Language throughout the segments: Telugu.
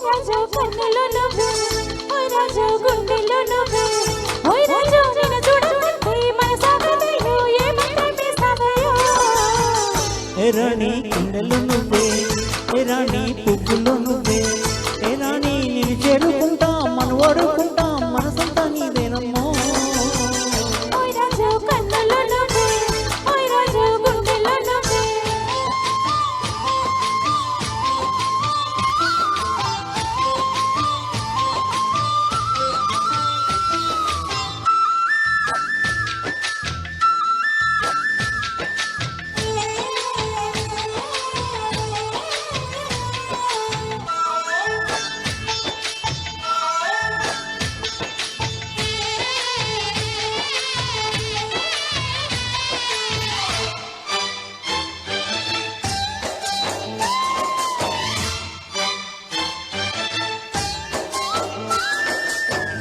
రాజు కన్నులో నువ్వే ఓయ్ రాజు గుండెలో నువ్వే ఓయ్ రాజు నిన్ను చూడమంటే మనసాగదయ్యో ఏమంటే సాగయ్యో ఏ రాణి గుండెలో నువ్వే ఏ రాణి పువ్వులో నువ్వే ఏ రాణి నిన్ను చేరుకుంటా మనం ఓడుకుంటా మనసంతా నీదేనమ్మో ఓయ్ రాజు కన్నులో నువ్వే ఓయ్ రాజు గుండెలో నువ్వే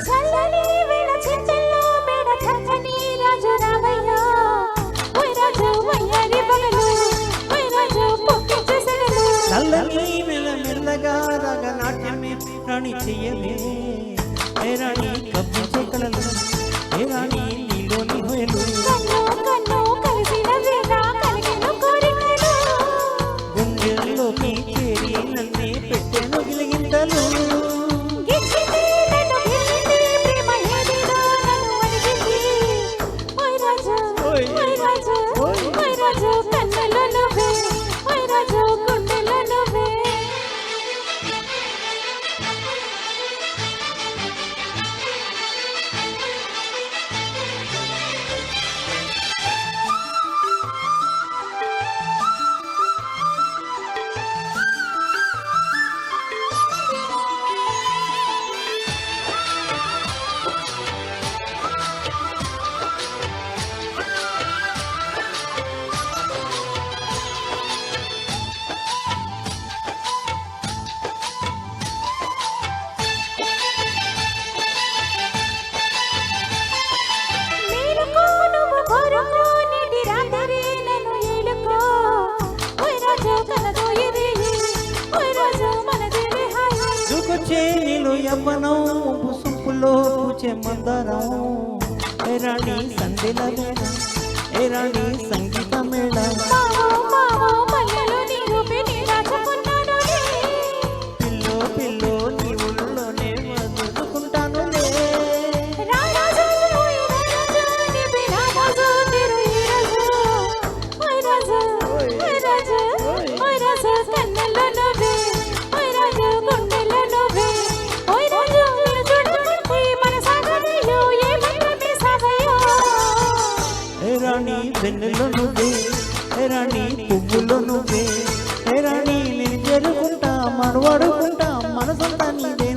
చల్లని వేళ చింతల్లో మేడ చక్కని రాజు రావయ్యా ఓయ్ రాజు వయ్యారి పగలు ఓయ్ రాజు పొక్కించే సెగలు నల్లని మెల్లగా రాగ నాట్యమే రాణి చెయ్యవే ఏ రాణి కవ్వించే కలలు ఏ రాణి నీలోని హోయలు కన్ను కన్ను కలిసిన వేళ కలిగిన కోరికలు గుండెల్లోకి చేరి నన్నే పెట్టెను గిలిగింతలు గిచ్చింది నన్ను గిచ్చింది ప్రేమ ఏదిదో నన్ను అడిగింది ఓయ్ రాజు ఓయ్ రాజు ఓయ్ రాజు కన్నులో నువ్వే ఓయ్ రాజు గుండెలో నువ్వే మేలుకో నువ్వు కోరుకో నేటి రాత్రి నన్ను ఏలుకో ఓయ్ రాజు కలదో ఇది ఓయ్ రాజు మనదేవి హాయి దుకొచ్చే నీలో యవ్వనం పుసుపులో పూచే మందరం ఏ రాణి సందెల వేళ ఏ రాణి సంగీత మేళ మావో మావో మల్లెలో నీ రూపే నీ రాజకున్నానులే పిల్లో పిల్లో నీ ఊళ్ళోనే వదులుకుంటానులే రారాజు ఓయ్ రారాజు నీ బినా రాజు తిరు ఈ రాజు ఓయ్ రాజు ఓయ్ రాజు ఓయ్ రాజు కన్నులో నువ్వే ఓయ్ రాజు గుండెలో నువ్వే ఓయ్ రాజు నిన్ను చూడమంటే మనసాగదయ్యో ఏమంటే సాగయ్యో ఏ రాణి వెన్నెలో నువ్వే ఏ రాణి పువ్వులో నువ్వే ఏ రాణి నేను చేరుకుంటా మనవాడుకుంటా మనసంతా నీదే